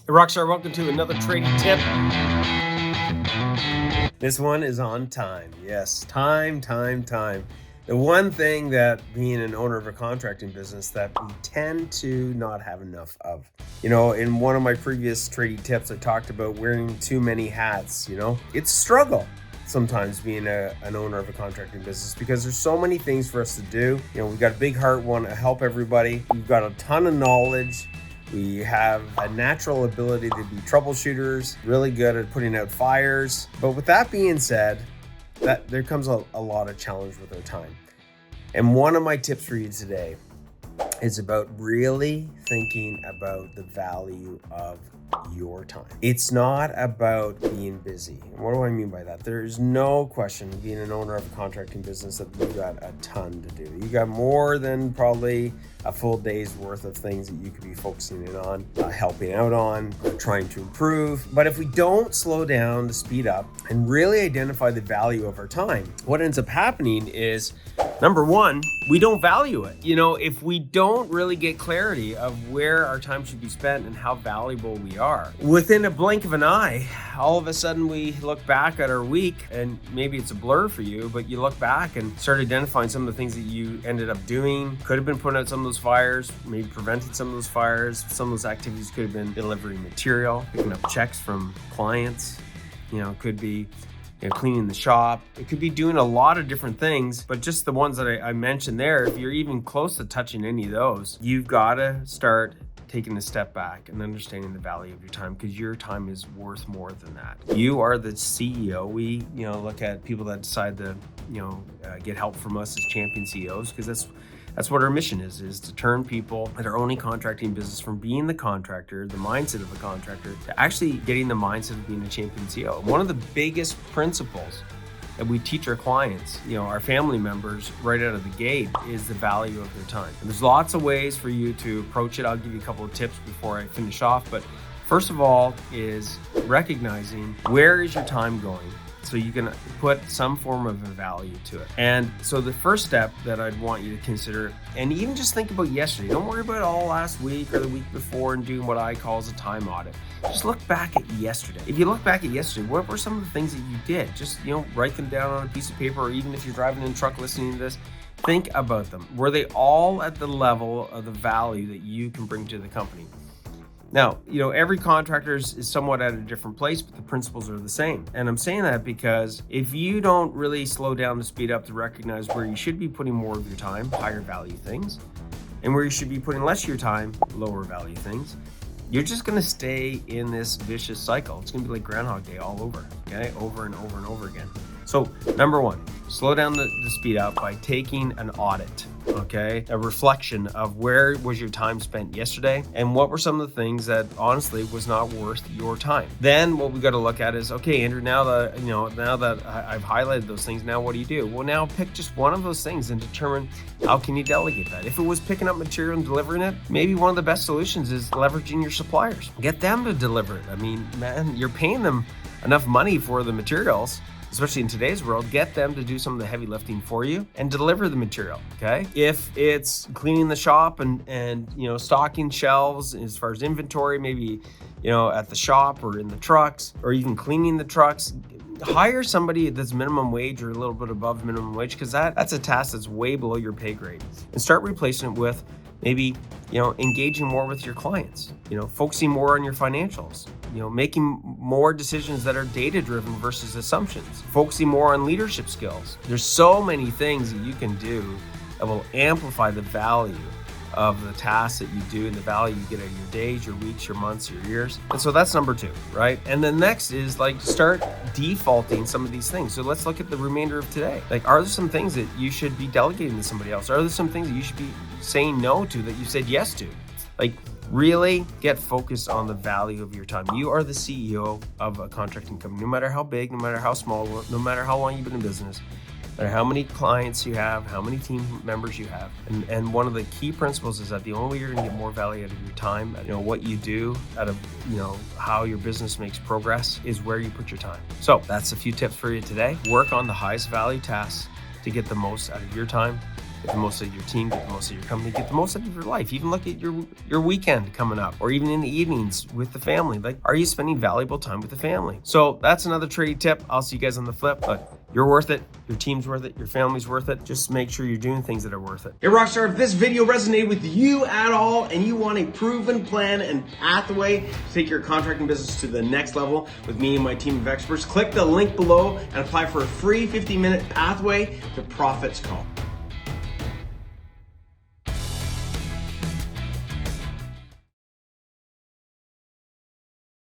Rockstar, welcome to another trading tip. This one is on time. Yes, time. The one thing that being an owner of a contracting business that we tend to not have enough of. In one of my previous trading tips, I talked about wearing too many hats. It's a struggle sometimes being an owner of a contracting business because there's so many things for us to do. We've got a big heart, want to help everybody. We've got a ton of knowledge. We have a natural ability to be troubleshooters, really good at putting out fires. But with that being said, that there comes a lot of challenge with our time. And one of my tips for you today is about really thinking about the value of your time. It's not about being busy. And what do I mean by that? There's no question being an owner of a contracting business that you've got a ton to do. You got more than probably a full day's worth of things that you could be focusing in on, helping out on, trying to improve. But if we don't slow down to speed up and really identify the value of our time, what ends up happening is, number one, we don't value it. If we don't really get clarity of where our time should be spent and how valuable we are, within a blink of an eye, all of a sudden we look back at our week, and maybe it's a blur for you, but you look back and start identifying some of the things that you ended up doing. Could have been putting out some of those fires, maybe preventing some of those fires. Some of those activities could have been delivering material, picking up checks from clients. Could be cleaning the shop. It could be doing a lot of different things, but just the ones that I mentioned there, if you're even close to touching any of those, you've got to start taking a step back and understanding the value of your time, because your time is worth more than that. You are the CEO. We, look at people that decide to, get help from us as champion CEOs, because that's what our mission is to turn people that are owning contracting business from being the contractor, the mindset of a contractor, to actually getting the mindset of being a champion CEO. One of the biggest principles that we teach our clients, our family members right out of the gate, is the value of their time. And there's lots of ways for you to approach it. I'll give you a couple of tips before I finish off. But first of all is recognizing, where is your time going? So you can put some form of a value to it. And so the first step that I'd want you to consider, and even just think about yesterday, don't worry about all last week or the week before and doing what I call as a time audit. Just look back at yesterday. If you look back at yesterday, what were some of the things that you did? Just, write them down on a piece of paper, or even if you're driving in a truck listening to this, think about them. Were they all at the level of the value that you can bring to the company? Now, every contractor is somewhat at a different place, but the principles are the same. And I'm saying that because if you don't really slow down to speed up to recognize where you should be putting more of your time, higher value things, and where you should be putting less of your time, lower value things, you're just going to stay in this vicious cycle. It's going to be like Groundhog Day all over, okay? Over and over and over again. So number one, slow down the speed up by taking an audit, okay? A reflection of where was your time spent yesterday and what were some of the things that honestly was not worth your time. Then what we got to look at is, okay, Andrew, now that I've highlighted those things, now what do you do? Well, now pick just one of those things and determine how can you delegate that. If it was picking up material and delivering it, maybe one of the best solutions is leveraging your suppliers. Get them to deliver it. I mean, man, you're paying them enough money for the materials, especially in today's world. Get them to do some of the heavy lifting for you and deliver the material, okay? If it's cleaning the shop and stocking shelves as far as inventory, maybe, at the shop or in the trucks, or even cleaning the trucks, hire somebody that's minimum wage or a little bit above minimum wage, because that's a task that's way below your pay grade. And start replacing it with maybe, engaging more with your clients, focusing more on your financials, making more decisions that are data-driven versus assumptions, focusing more on leadership skills. There's so many things that you can do that will amplify the value of the tasks that you do and the value you get out of your days, your weeks, your months, your years. And so that's number two, right? And then next is start defaulting some of these things. So let's look at the remainder of today. Are there some things that you should be delegating to somebody else? Are there some things that you should be saying no to that you said yes to? Really get focused on the value of your time. You are the CEO of a contracting company, no matter how big, no matter how small, no matter how long you've been in business. No matter how many clients you have, how many team members you have. And one of the key principles is that the only way you're gonna get more value out of your time, what you do, out of, how your business makes progress, is where you put your time. So that's a few tips for you today. Work on the highest value tasks to get the most out of your time Get the most out of your team, get the most out of your company, get the most out of your life. Even look at your weekend coming up, or even in the evenings with the family. Like, are you spending valuable time with the family? So that's another trading tip. I'll see you guys on the flip, but you're worth it. Your team's worth it. Your family's worth it. Just make sure you're doing things that are worth it. Hey Rockstar, if this video resonated with you at all and you want a proven plan and pathway to take your contracting business to the next level with me and my team of experts, click the link below and apply for a free 15-minute pathway to profits call.